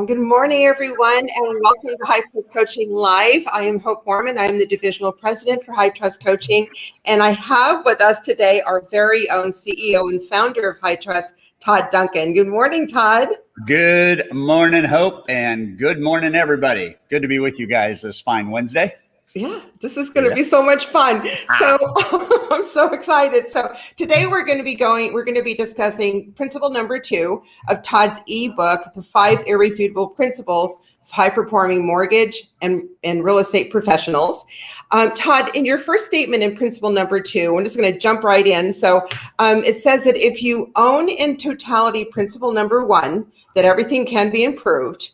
Good morning, everyone, and welcome to High Trust Coaching Live. I am Hope Mormon. I'm the Divisional President for High Trust Coaching, and I have with us today our very own CEO and founder of High Trust, Todd Duncan. Good morning, Todd. Good morning, Hope, and good morning, everybody. Good to be with you guys this fine Wednesday. Yeah, this is going to be so much fun. So I'm so excited. So today we're going to be discussing principle number 2 of Todd's ebook, The 5 Irrefutable Principles of High-Performing Mortgage and Real Estate Professionals. Todd, in your first statement in principle number 2, I'm just going to jump right in. So it says that if you own in totality principle number 1, that everything can be improved,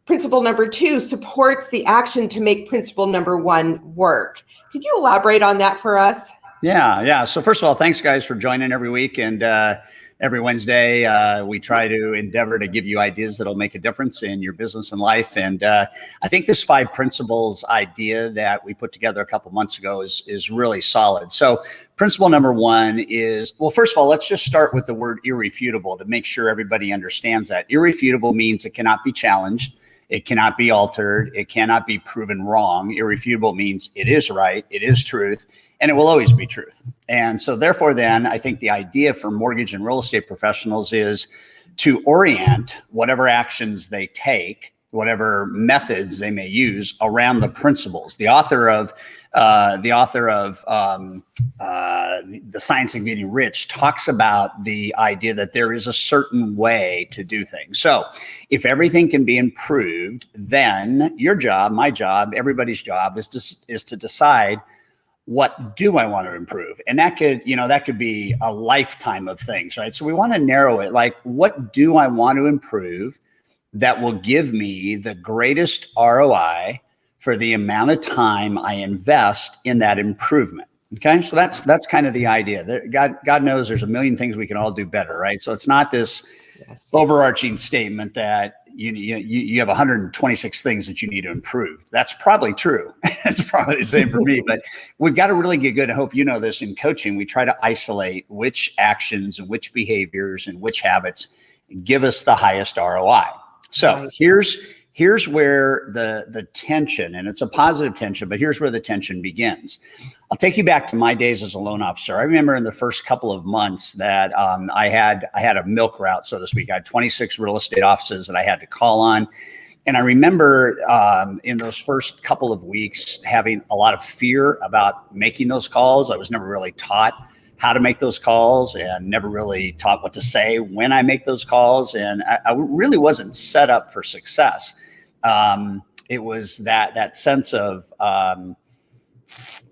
principle number 2 supports the action to make principle number 1 work. Could you elaborate on that for us? Yeah. So first of all, thanks guys for joining every week and every Wednesday. We try to endeavor to give you ideas that'll make a difference in your business and life. And I think this 5 principles idea that we put together a couple months ago is really solid. So principle number 1 is, well, first of all, let's just start with the word irrefutable to make sure everybody understands that. Irrefutable means it cannot be challenged. It cannot be altered. It cannot be proven wrong. Irrefutable means it is right, it is truth, and it will always be truth. And so therefore then, I think the idea for mortgage and real estate professionals is to orient whatever actions they take, whatever methods they may use around the principles. The author of The Science of Getting Rich talks about the idea that there is a certain way to do things. So if everything can be improved, then your job, my job, everybody's job is to decide, what do I want to improve? And that could be a lifetime of things, right? So we want to narrow it, like, what do I want to improve that will give me the greatest ROI for the amount of time I invest in that improvement? Okay, so that's kind of the idea. God knows there's a million things we can all do better, right? So it's not this overarching statement that you have 126 things that you need to improve. That's probably true. It's probably the same for me, but we've got to really get good. I hope you know this in coaching. We try to isolate which actions and which behaviors and which habits give us the highest ROI. So here's where the tension, and it's a positive tension, but here's where the tension begins. I'll take you back to my days as a loan officer. I remember in the first couple of months that I had a milk route, so to speak. I had 26 real estate offices that I had to call on. And I remember in those first couple of weeks having a lot of fear about making those calls. I was never really taught how to make those calls and never really taught what to say when I make those calls. And I really wasn't set up for success. It was that sense of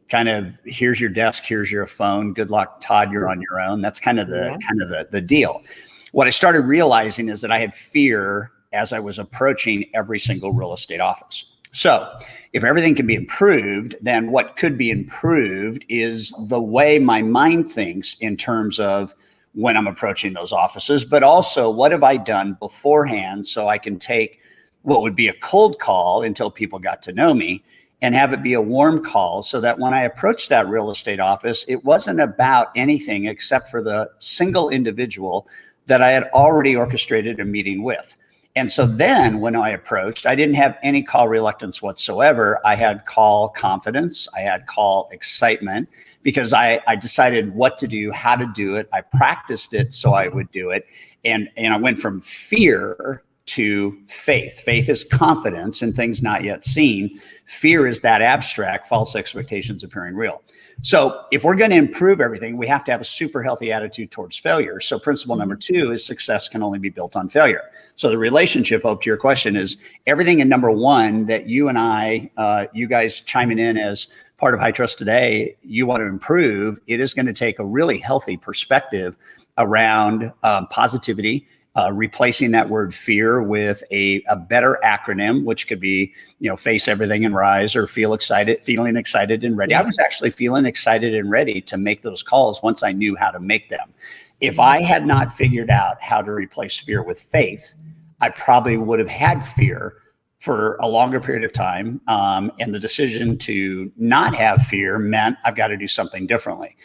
kind of, here's your desk, here's your phone. Good luck, Todd, you're on your own. That's kind of the deal. What I started realizing is that I had fear as I was approaching every single real estate office. So if everything can be improved, then what could be improved is the way my mind thinks in terms of when I'm approaching those offices, but also what have I done beforehand so I can take what would be a cold call until people got to know me and have it be a warm call, so that when I approached that real estate office, it wasn't about anything except for the single individual that I had already orchestrated a meeting with. And so then when I approached, I didn't have any call reluctance whatsoever. I had call confidence. I had call excitement, because I decided what to do, how to do it. I practiced it so I would do it. And I went from fear to faith. Faith is confidence in things not yet seen. Fear is that abstract, false expectations appearing real. So if we're going to improve everything, we have to have a super healthy attitude towards failure. So principle number 2 is success can only be built on failure. So the relationship, Hope, to your question, is everything in number 1 that you and I, you guys chiming in as part of High Trust today, you want to improve. It is going to take a really healthy perspective around positivity, replacing that word fear with a better acronym, which could be, face everything and rise, or feeling excited and ready. I was actually feeling excited and ready to make those calls once I knew how to make them. If I had not figured out how to replace fear with faith, I probably would have had fear for a longer period of time. And the decision to not have fear meant I've got to do something differently.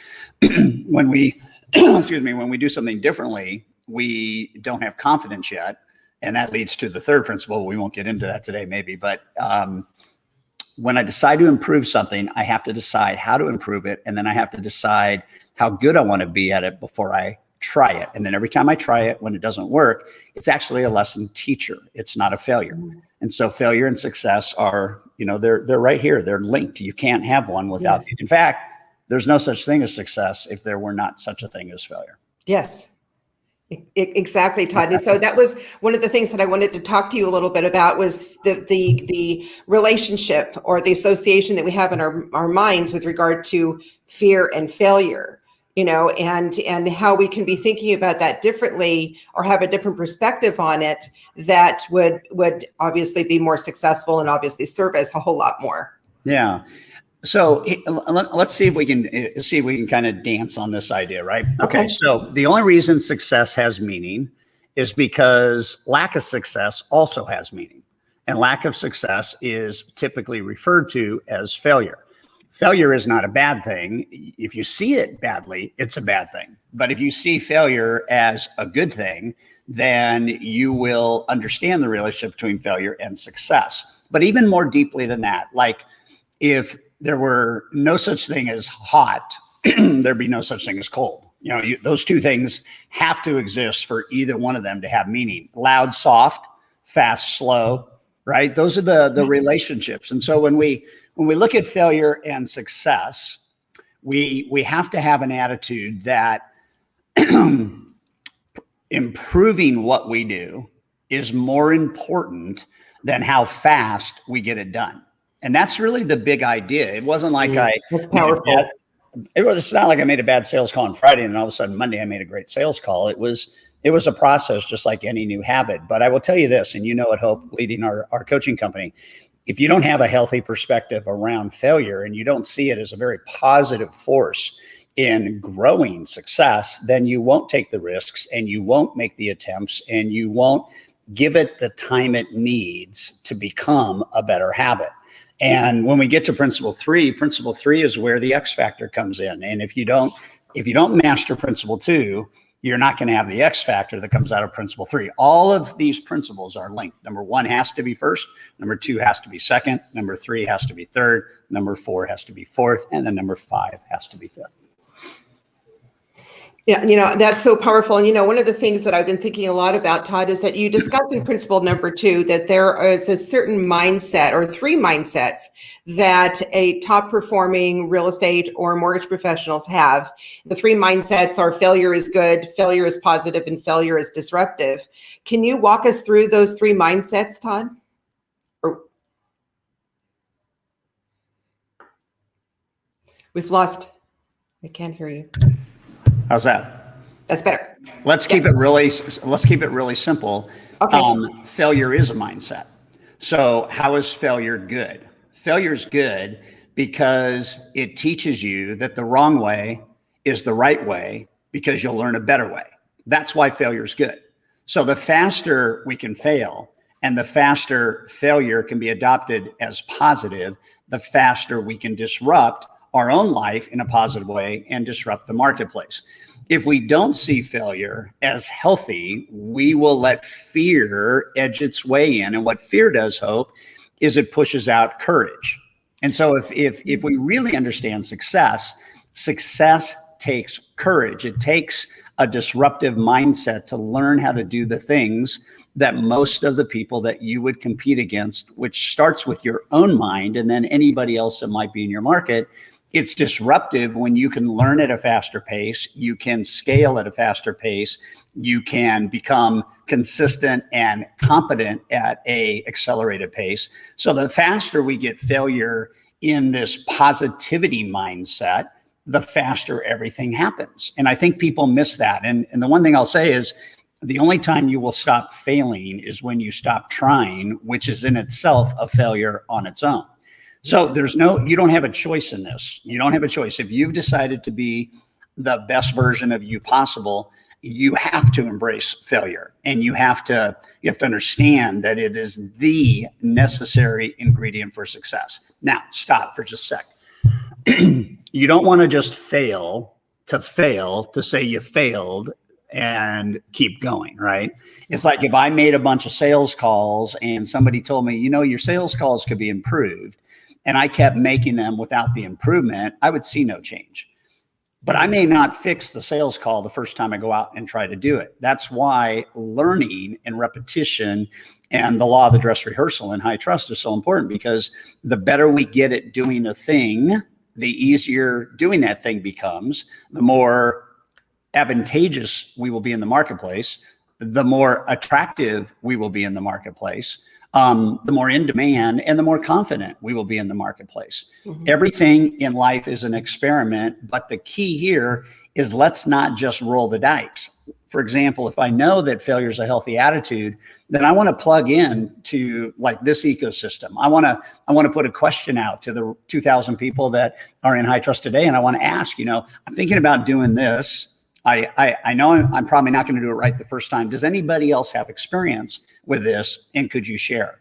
When we do something differently, we don't have confidence yet. And that leads to the third principle. We won't get into that today, maybe, but when I decide to improve something, I have to decide how to improve it. And then I have to decide how good I want to be at it before I try it. And then every time I try it, when it doesn't work, it's actually a lesson teacher. It's not a failure. And so failure and success are, they're right here. They're linked. You can't have one without it. In fact, there's no such thing as success if there were not such a thing as failure. Yes. Exactly, Todd. And so that was one of the things that I wanted to talk to you a little bit about, was the relationship or the association that we have in our minds with regard to fear and failure, and how we can be thinking about that differently or have a different perspective on it that would obviously be more successful and obviously serve us a whole lot more. Yeah. So let's see if we can kind of dance on this idea, right? Okay. So the only reason success has meaning is because lack of success also has meaning, and lack of success is typically referred to as failure. Failure is not a bad thing. If you see it badly, it's a bad thing. But if you see failure as a good thing, then you will understand the relationship between failure and success. But even more deeply than that, like if there were no such thing as hot, there'd be no such thing as cold. Those two things have to exist for either one of them to have meaning. Loud, soft, fast, slow, right? Those are the relationships. And so when we look at failure and success, we have to have an attitude that improving what we do is more important than how fast we get it done. And that's really the big idea. It wasn't like it's not like I made a bad sales call on Friday and all of a sudden Monday I made a great sales call. It was a process, just like any new habit. But I will tell you this, and at Hope, leading our coaching company, if you don't have a healthy perspective around failure and you don't see it as a very positive force in growing success, then you won't take the risks and you won't make the attempts and you won't give it the time it needs to become a better habit. And when we get to principle three is where the X factor comes in. And if you don't master principle 2, you're not going to have the X factor that comes out of principle 3. All of these principles are linked. Number 1 has to be first. Number 2 has to be second. Number 3 has to be third. Number 4 has to be fourth. And then number 5 has to be fifth. Yeah, that's so powerful. And, one of the things that I've been thinking a lot about, Todd, is that you discussed in principle number 2 that there is a certain mindset or 3 mindsets that a top performing real estate or mortgage professionals have. The 3 mindsets are failure is good, failure is positive, and failure is disruptive. Can you walk us through those 3 mindsets, Todd? We've lost. I can't hear you. How's that? That's better. Let's keep it really simple. Okay. Failure is a mindset. So how is failure good? Failure is good because it teaches you that the wrong way is the right way because you'll learn a better way. That's why failure is good. So the faster we can fail and the faster failure can be adopted as positive, the faster we can disrupt our own life in a positive way and disrupt the marketplace. If we don't see failure as healthy, we will let fear edge its way in. And what fear does, Hope, is it pushes out courage. And so if we really understand success takes courage. It takes a disruptive mindset to learn how to do the things that most of the people that you would compete against, which starts with your own mind and then anybody else that might be in your market. It's disruptive when you can learn at a faster pace, you can scale at a faster pace, you can become consistent and competent at a accelerated pace. So the faster we get failure in this positivity mindset, the faster everything happens. And I think people miss that. And the one thing I'll say is the only time you will stop failing is when you stop trying, which is in itself a failure on its own. So you don't have a choice in this. You don't have a choice. If you've decided to be the best version of you possible, you have to embrace failure. And you have to understand that it is the necessary ingredient for success. Now, stop for just a sec. You don't want to just fail to say you failed and keep going, right? It's like if I made a bunch of sales calls and somebody told me, your sales calls could be improved, and I kept making them without the improvement, I would see no change. But I may not fix the sales call the first time I go out and try to do it. That's why learning and repetition and the law of the dress rehearsal in high trust is so important, because the better we get at doing a thing, the easier doing that thing becomes, the more advantageous we will be in the marketplace, the more attractive we will be in the marketplace, the more in demand and the more confident we will be in the marketplace. Mm-hmm. Everything in life is an experiment, but the key here is let's not just roll the dice. For example, if I know that failure is a healthy attitude, then I want to plug in to like this ecosystem. I want to put a question out to the 2,000 people that are in high trust today, and I want to ask, I'm thinking about doing this. I know I'm probably not going to do it right the first time. Does anybody else have experience with this, and could you share?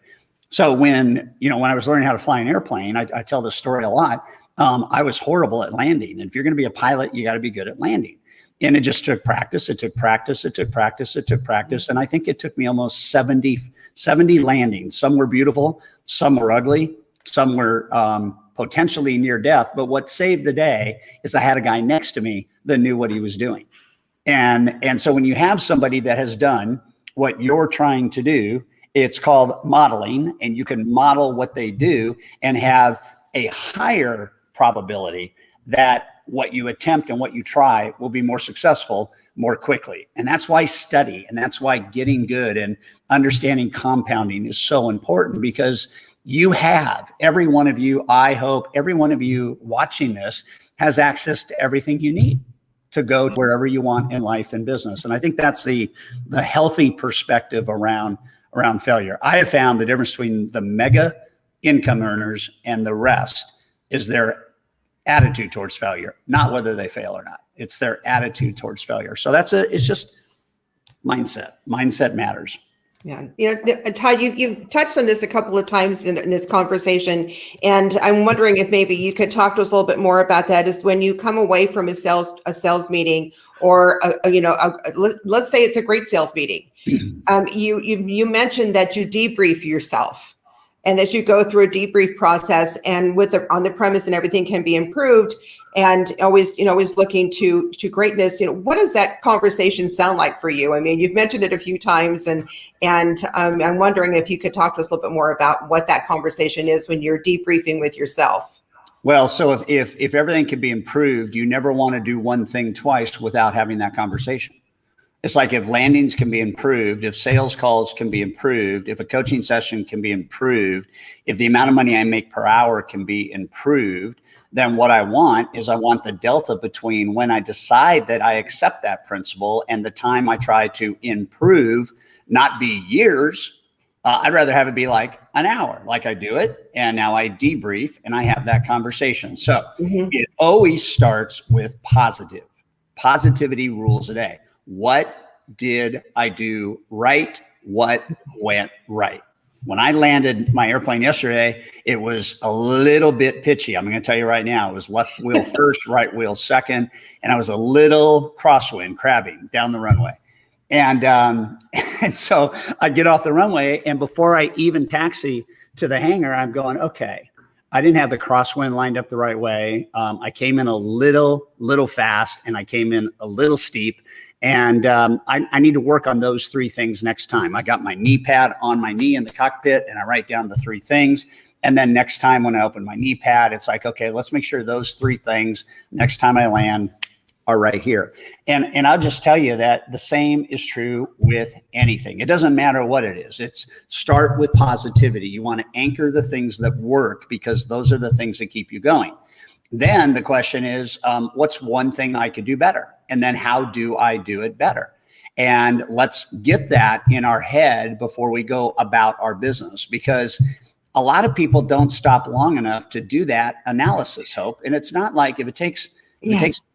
So when I was learning how to fly an airplane, I tell this story a lot. I was horrible at landing, and if you're going to be a pilot, you got to be good at landing. And it just took practice. It took practice. It took practice. It took practice. And I think it took me almost 70 landings. Some were beautiful. Some were ugly. Some were potentially near death. But what saved the day is I had a guy next to me that knew what he was doing. And so when you have somebody that has done what you're trying to do, it's called modeling, and you can model what they do and have a higher probability that what you attempt and what you try will be more successful more quickly. And that's why study, and that's why getting good and understanding compounding is so important, because every one of you, I hope every one of you watching this has access to everything you need to go wherever you want in life and business. And I think that's the healthy perspective around failure. I have found the difference between the mega income earners and the rest is their attitude towards failure, not whether they fail or not. It's their attitude towards failure. So it's just mindset. Mindset matters. Yeah. Todd, you've touched on this a couple of times in this conversation, and I'm wondering if maybe you could talk to us a little bit more about that. Is when you come away from a sales meeting, or let's say it's a great sales meeting, you mentioned that you debrief yourself, and that you go through a debrief process, and on the premise and everything can be improved, and always looking to greatness. What does that conversation sound like for you? I mean, you've mentioned it a few times, and I'm wondering if you could talk to us a little bit more about what that conversation is when you're debriefing with yourself. Well, so if everything can be improved, you never want to do one thing twice without having that conversation. It's like if landings can be improved, if sales calls can be improved, if a coaching session can be improved, if the amount of money I make per hour can be improved, then what I want the delta between when I decide that I accept that principle and the time I try to improve, not be years. I'd rather have it be like an hour, like I do it, and now I debrief and I have that conversation. So It always starts with positive. Positivity rules the day. What did I do right? What went right? When I landed my airplane yesterday, it was a little bit pitchy. I'm going to tell you right now, it was left wheel first, right wheel second, and I was a little crosswind crabbing down the runway. And so I get off the runway, and before I even taxi to the hangar, I'm going, okay, I didn't have the crosswind lined up the right way. I came in a little fast, and I came in a little steep. And I need to work on those three things next time. I got my knee pad on my knee in the cockpit, and I write down the three things. And then next time when I open my knee pad, it's like, okay, let's make sure those three things next time I land are right here. And I'll just tell you that the same is true with anything. It doesn't matter what it is. It's start with positivity. You want to anchor the things that work, because those are the things that keep you going. Then the question is, what's one thing I could do better? And then how do I do it better? And let's get that in our head before we go about our business, because a lot of people don't stop long enough to do that analysis, Hope. And it's not like if it takes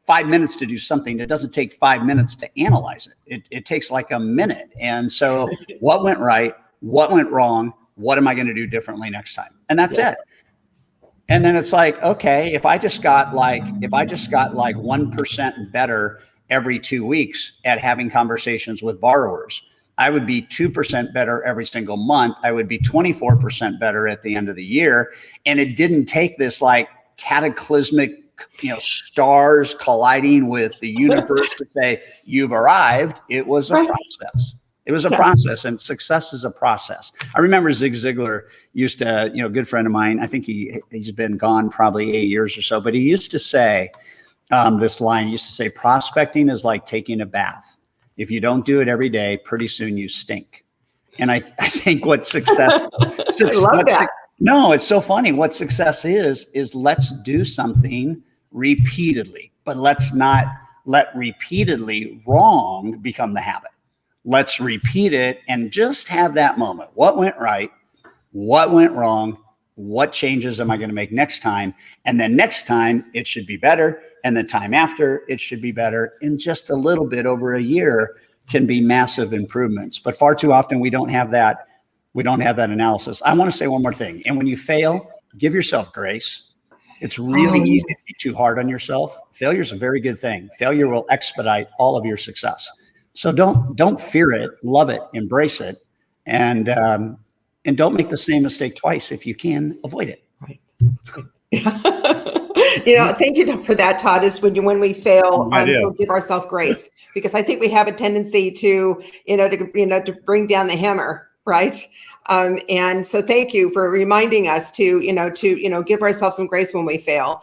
5 minutes to do something, it doesn't take 5 minutes to analyze it. It takes like a minute. And so what went right? What went wrong? What am I going to do differently next time? And that's it. And then it's like, okay, if I just got like 1% better every 2 weeks at having conversations with borrowers. I would be 2% better every single month. I would be 24% better at the end of the year. And it didn't take this like cataclysmic, stars colliding with the universe to say you've arrived. It was a process. It was a process, and success is a process. I remember Zig Ziglar used to, a good friend of mine, I think he's been gone probably 8 years or so, but he used to say this line, he used to say, prospecting is like taking a bath. If you don't do it every day, pretty soon you stink. And I think what success, I love that. No, it's so funny. What success is let's do something repeatedly, but let's not let repeatedly wrong become the habit. Let's repeat it and just have that moment. What went right? What went wrong? What changes am I going to make next time? And then next time it should be better. And the time after it should be better. In just a little bit over a year can be massive improvements. But far too often we don't have that. We don't have that analysis. I want to say one more thing. And when you fail, give yourself grace. It's really easy to be too hard on yourself. Failure is a very good thing. Failure will expedite all of your success. So don't fear it, love it, embrace it, and don't make the same mistake twice if you can avoid it. Right. Thank you for that, Todd. Is when we fail, we'll give ourselves grace, because I think we have a tendency to bring down the hammer, right? And so thank you for reminding us to give ourselves some grace when we fail.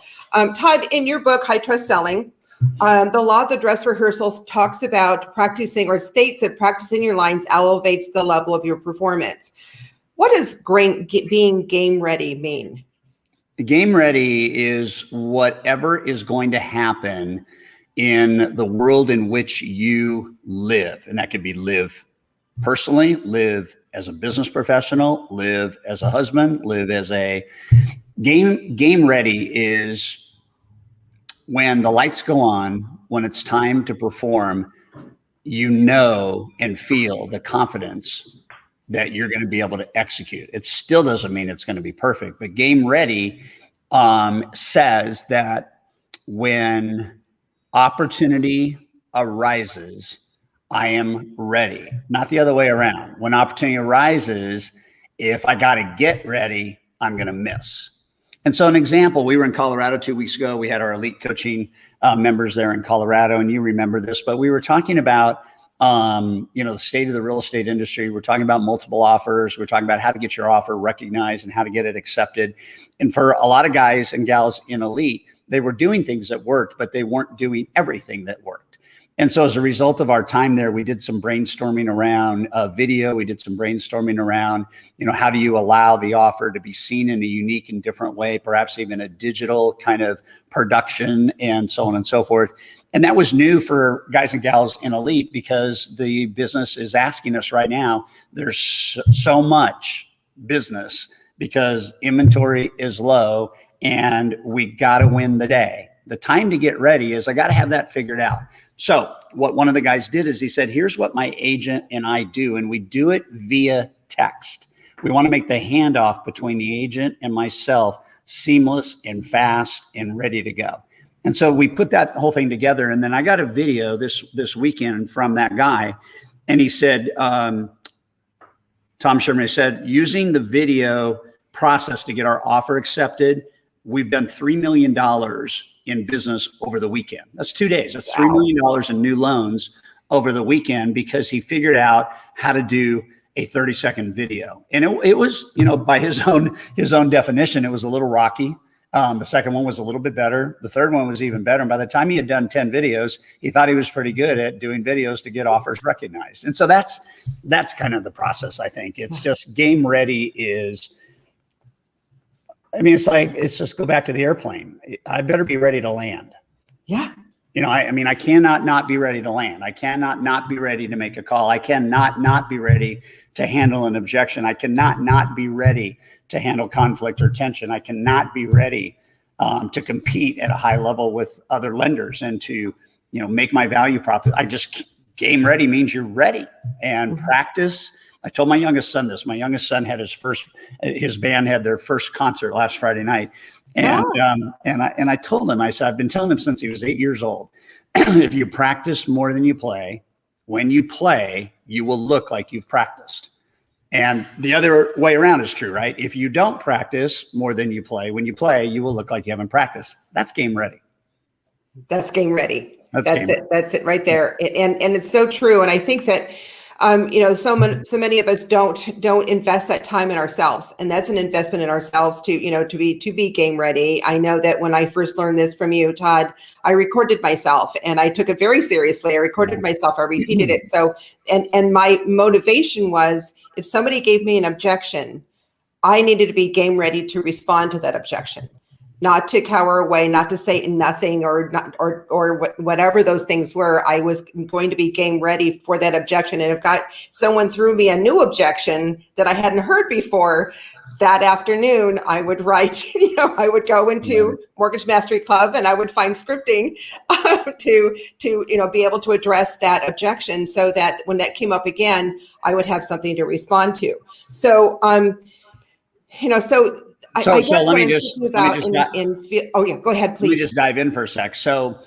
Todd, in your book, High Trust Selling, the law of the dress rehearsals talks about practicing, or states that practicing your lines elevates the level of your performance. What does being game ready mean? Game ready is whatever is going to happen in the world in which you live. And that could be live personally, live as a business professional, live as a husband, live as a game ready is when the lights go on, when it's time to perform, and feel the confidence that you're going to be able to execute. It still doesn't mean it's going to be perfect, but game ready says that when opportunity arises, I am ready, not the other way around. When opportunity arises, if I got to get ready, I'm going to miss. And so an example, we were in Colorado 2 weeks ago. We had our elite coaching members there in Colorado, and you remember this, but we were talking about, the state of the real estate industry. We're talking about multiple offers. We're talking about how to get your offer recognized and how to get it accepted. And for a lot of guys and gals in elite, they were doing things that worked, but they weren't doing everything that worked. And so as a result of our time there, we did some brainstorming around video. We did some brainstorming around, how do you allow the offer to be seen in a unique and different way, perhaps even a digital kind of production, and so on and so forth. And that was new for guys and gals in elite, because the business is asking us right now, there's so much business because inventory is low and we got to win the day. The time to get ready is I got to have that figured out. So what one of the guys did is he said, here's what my agent and I do. And we do it via text. We want to make the handoff between the agent and myself seamless and fast and ready to go. And so we put that whole thing together. And then I got a video this weekend from that guy. And he said, Tom Sherman said, using the video process to get our offer accepted, we've done $3 million in business over the weekend. That's 2 days. That's $3 million in new loans over the weekend, because he figured out how to do a 30-second video. And it was, by his own definition, it was a little rocky. The second one was a little bit better. The third one was even better. And by the time he had done 10 videos, he thought he was pretty good at doing videos to get offers recognized. And so that's kind of the process, I think. It's just game ready is, it's just go back to the airplane. I better be ready to land. Yeah. I cannot not be ready to land. I cannot not be ready to make a call. I cannot not be ready to handle an objection. I cannot not be ready to handle conflict or tension. I cannot be ready to compete at a high level with other lenders and to, make my value prop. Game ready means you're ready, and practice. I told my youngest son this. My youngest son had his band had their first concert last Friday night. And, and I told him, I said, I've been telling him since he was 8 years old, if you practice more than you play, when you play, you will look like you've practiced. And the other way around is true, right? If you don't practice more than you play, when you play, you will look like you haven't practiced. That's game ready. That's game ready. That's it. That's it right there. And it's so true. And I think that, so many of us don't invest that time in ourselves, and that's an investment in ourselves to be game ready. I know that when I first learned this from you, Todd, I recorded myself and I took it very seriously. I recorded myself. I repeated it. So, and my motivation was, if somebody gave me an objection, I needed to be game ready to respond to that objection. Not to cower away, not to say nothing or whatever those things were. I was going to be game ready for that objection. And if someone threw me a new objection that I hadn't heard before, that afternoon I would write, I would go into Mortgage Mastery Club and I would find scripting to be able to address that objection, so that when that came up again, I would have something to respond to. So, So let me just go ahead, please. Let me just dive in for a sec. So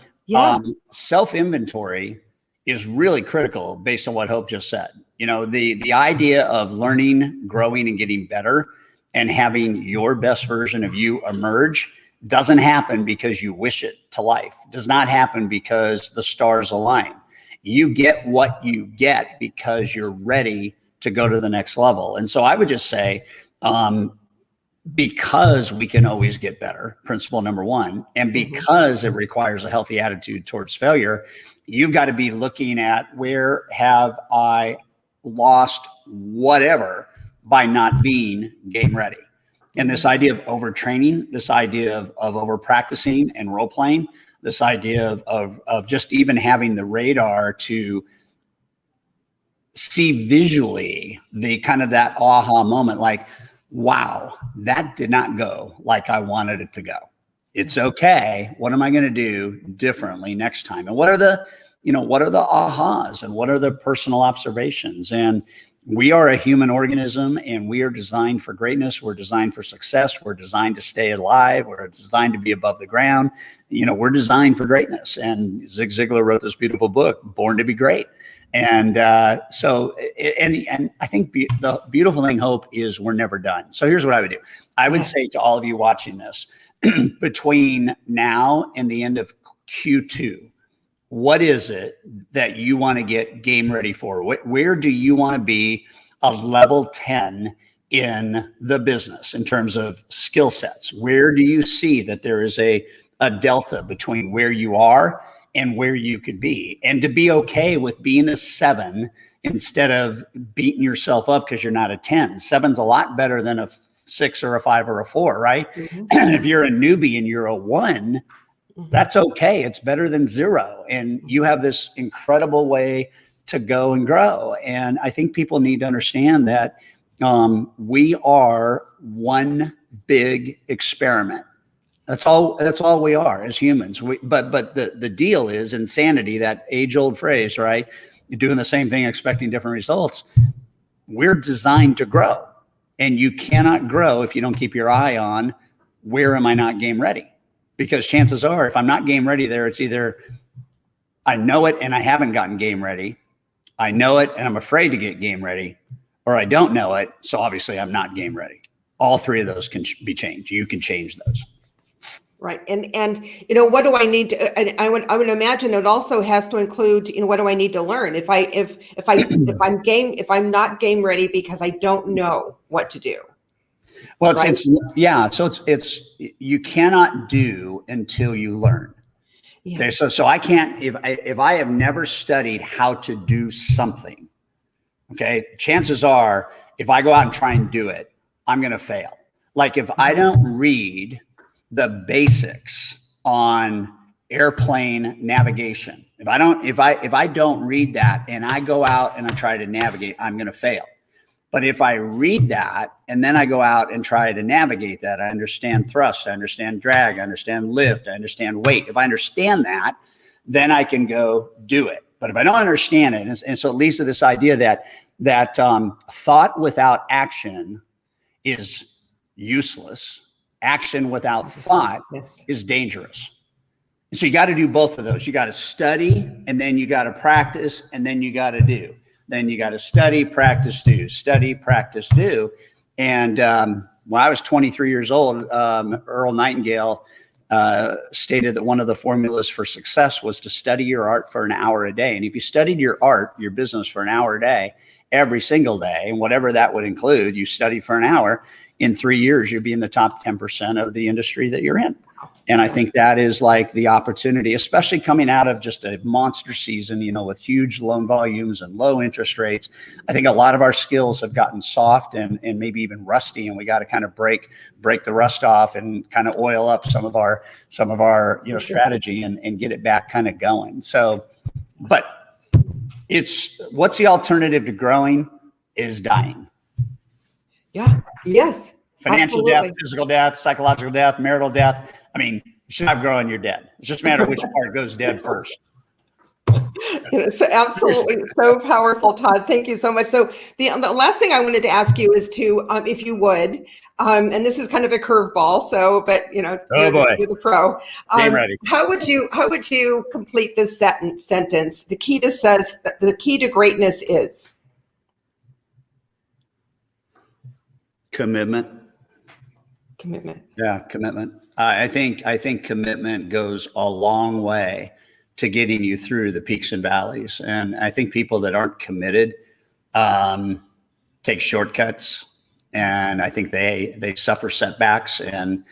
self-inventory is really critical based on what Hope just said. The idea of learning, growing, and getting better and having your best version of you emerge doesn't happen because you wish it to life. It does not happen because the stars align. You get what you get because you're ready to go to the next level. And so I would just say, because we can always get better, principle number one, and because it requires a healthy attitude towards failure, you've got to be looking at, where have I lost whatever by not being game ready? And this idea of overtraining, this idea of over practicing and role playing, this idea of just even having the radar to see visually the kind of that aha moment, like, wow, that did not go like I wanted it to go. It's okay. What am I going to do differently next time? And what are the ahas, and what are the personal observations? And we are a human organism, and we are designed for greatness. We're designed for success. We're designed to stay alive. We're designed to be above the ground. We're designed for greatness. And Zig Ziglar wrote this beautiful book, Born to Be Great. And so I think the beautiful thing, Hope, is we're never done. So here's what I would do. I would say to all of you watching this, between now and the end of Q2, what is it that you want to get game ready for? Where do you want to be a level 10 in the business in terms of skill sets? Where do you see that there is a delta between where you are and where you could be, and to be okay with being a 7 instead of beating yourself up because you're not a 10. 7's a lot better than a 6 or a 5 or a 4, right? If you're a newbie and you're a 1, that's okay. It's better than 0. And you have this incredible way to go and grow. And I think people need to understand that we are one big experiment. That's all we are as humans. But the deal is insanity, that age-old phrase, right? You're doing the same thing, expecting different results. We're designed to grow. And you cannot grow if you don't keep your eye on, where am I not game ready? Because chances are, if I'm not game ready there, it's either I know it and I haven't gotten game ready, I know it and I'm afraid to get game ready, or I don't know it, so obviously I'm not game ready. All three of those can be changed. You can change those. Right. And what do I need to, I would imagine it also has to include, what do I need to learn? If I'm not game ready because I don't know what to do. Well, it's you cannot do until you learn. Yeah. Okay. So I can't, if I have never studied how to do something, okay, chances are if I go out and try and do it, I'm going to fail. Like if I don't read the basics on airplane navigation, if I don't read that and I go out and I try to navigate, I'm going to fail. But if I read that and then I go out and try to navigate that, I understand thrust, I understand drag, I understand lift, I understand weight. If I understand that, then I can go do it. But if I don't understand it, and so it leads to this idea that that thought without action is useless. Action without thought is dangerous. So you got to do both of those. You got to study, and then you got to practice, and then you got to do. Then you got to study, practice, do. Study, practice, do. And when I was 23 years old, Earl Nightingale stated that one of the formulas for success was to study your art for an hour a day. And if you studied your art, your business, for an hour a day, every single day, and whatever that would include, you study for an hour, in 3 years, you'll be in the top 10% of the industry that you're in. And I think that is like the opportunity, especially coming out of just a monster season, you know, with huge loan volumes and low interest rates. I think a lot of our skills have gotten soft and maybe even rusty, and we got to kind of break the rust off and kind of oil up some of our you know, strategy and get it back kind of going. So, but what's the alternative to growing is dying. Yeah. Yes. Financial Absolutely. death, physical death, psychological death, marital death. I mean, you should not grow and you're dead. It's just a matter of which part goes dead first. So absolutely. So powerful, Todd. Thank you so much. So the last thing I wanted to ask you is to, if you would, and this is kind of a curveball. So, but you know, you're the pro. Ready. How would you complete this sentence? The key to greatness is commitment. Commitment. Yeah, commitment. I think commitment goes a long way to getting you through the peaks and valleys. And I think people that aren't committed take shortcuts, and I think they suffer setbacks. And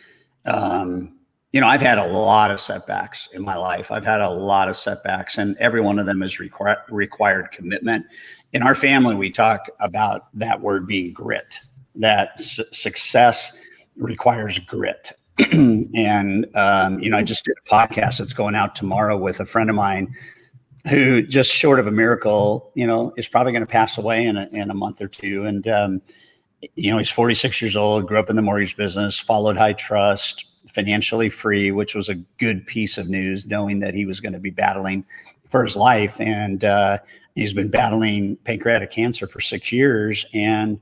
you know, I've had a lot of setbacks in my life. I've had a lot of setbacks, and every one of them has required commitment. In our family, we talk about that word being grit. That success requires grit. And, you know, I just did a podcast that's going out tomorrow with a friend of mine who, just short of a miracle, you know, is probably going to pass away in a month or two. And, you know, he's 46 years old, grew up in the mortgage business, followed high trust, financially free, which was a good piece of news, knowing that he was going to be battling for his life. And he's been battling pancreatic cancer for 6 years. And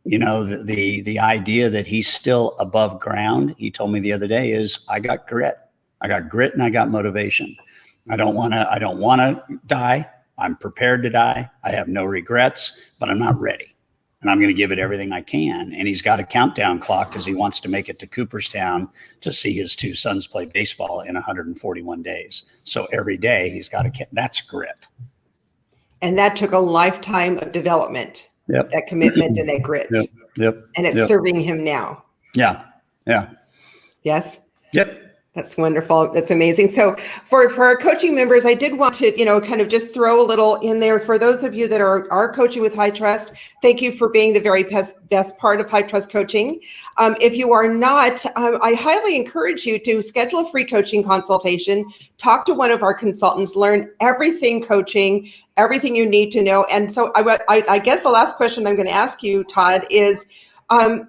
you know, the idea that he's still above ground, he told me the other day, is I got grit and I got motivation. I don't want to die. I'm prepared to die. I have no regrets, but I'm not ready. And I'm going to give it everything I can. And he's got a countdown clock because he wants to make it to Cooperstown to see his two sons play baseball in 141 days. So every day he's got that's grit. And that took a lifetime of development. Yep. That commitment and that grit. Yep. And it's serving him now. Yeah. Yes. Yep. That's wonderful. That's amazing. So for our coaching members, I did want to, you know, kind of just throw a little in there for those of you that are coaching with High Trust. Thank you for being the very best part of High Trust coaching. If you are not, I highly encourage you to schedule a free coaching consultation, talk to one of our consultants, learn everything coaching, everything you need to know. And so I guess the last question I'm going to ask you, Todd, is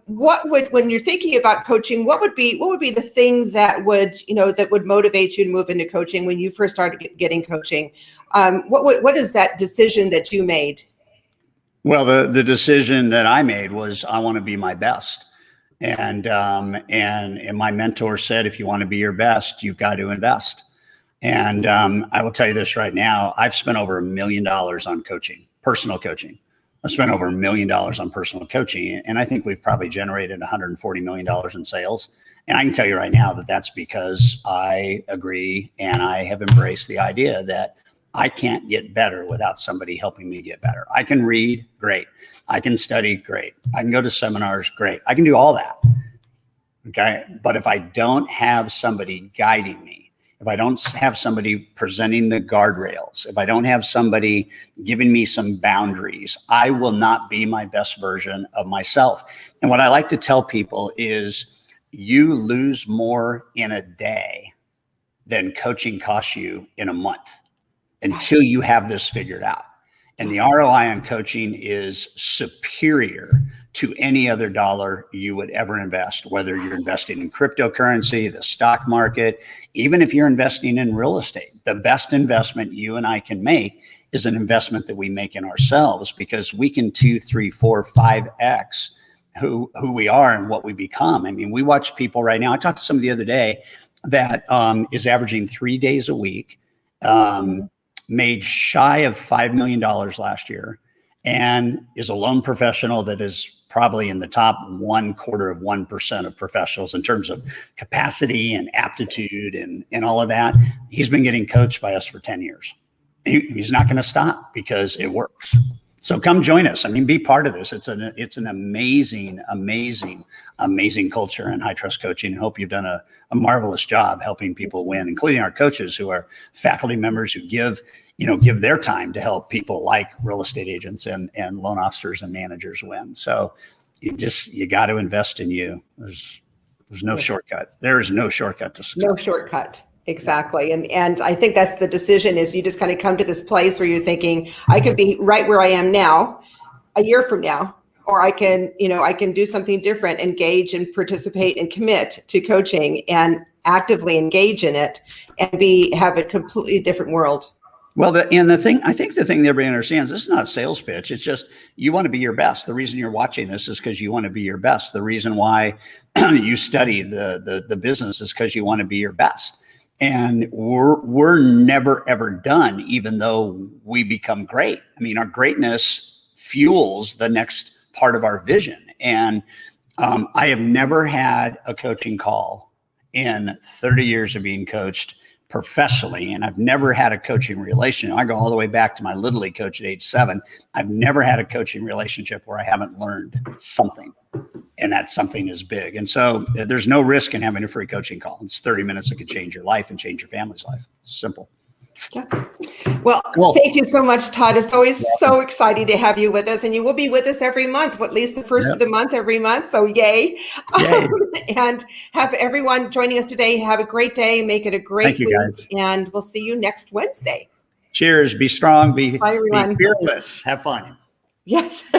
when you're thinking about coaching, what would be the thing that would motivate you to move into coaching when you first started getting coaching? What is that decision that you made? Well, the decision that I made was I want to be my best. And my mentor said, if you want to be your best, you've got to invest. And I will tell you this right now, I've spent over $1 million on coaching, personal coaching. I spent over $1 million on personal coaching, and I think we've probably generated $140 million in sales. And I can tell you right now that that's because I agree and I have embraced the idea that I can't get better without somebody helping me get better. I can read, great. I can study, great. I can go to seminars, great. I can do all that. Okay. But if I don't have somebody guiding me, if I don't have somebody presenting the guardrails, if I don't have somebody giving me some boundaries, I will not be my best version of myself. And what I like to tell people is you lose more in a day than coaching costs you in a month until you have this figured out. And the ROI on coaching is superior to any other dollar you would ever invest, whether you're investing in cryptocurrency, the stock market, even if you're investing in real estate. The best investment you and I can make is an investment that we make in ourselves, because we can 2, 3, 4, 5x who we are and what we become. I mean, we watch people right now. I talked to somebody the other day that is averaging 3 days a week, made shy of $5 million last year, and is a loan professional that is probably in the top 0.25% of professionals in terms of capacity and aptitude and all of that. He's been getting coached by us for 10 years. He's not going to stop because it works. So come join us. I mean, be part of this. It's an amazing, amazing, amazing culture in high trust coaching. I hope you've done a marvelous job helping people win, including our coaches who are faculty members who give their time to help people like real estate agents and loan officers and managers win. So you got to invest in you. There's no shortcut. There is no shortcut to success. No shortcut. Exactly. And I think that's the decision, is you just kind of come to this place where you're thinking, I could be right where I am now a year from now, or I can do something different, engage and participate and commit to coaching and actively engage in it and have a completely different world. Well, I think the thing that everybody understands, this is not a sales pitch. It's just, you want to be your best. The reason you're watching this is because you want to be your best. The reason why you study the business is because you want to be your best. And we're never, ever done, even though we become great. I mean, our greatness fuels the next part of our vision. And I have never had a coaching call in 30 years of being coached professionally, and I've never had a coaching relationship. I go all the way back to my Little League coach at age 7. I've never had a coaching relationship where I haven't learned something, and that something is big. And so there's no risk in having a free coaching call. It's 30 minutes that could change your life and change your family's life. It's simple. Yeah. Well, thank you so much, Todd. It's always so exciting to have you with us, and you will be with us every month, at least the first of the month every month. So yay. And have everyone joining us today. Have a great day. Make it a great week. Guys. And we'll see you next Wednesday. Cheers. Be strong. Be Bye, everyone. Be fearless. Have fun. Yes.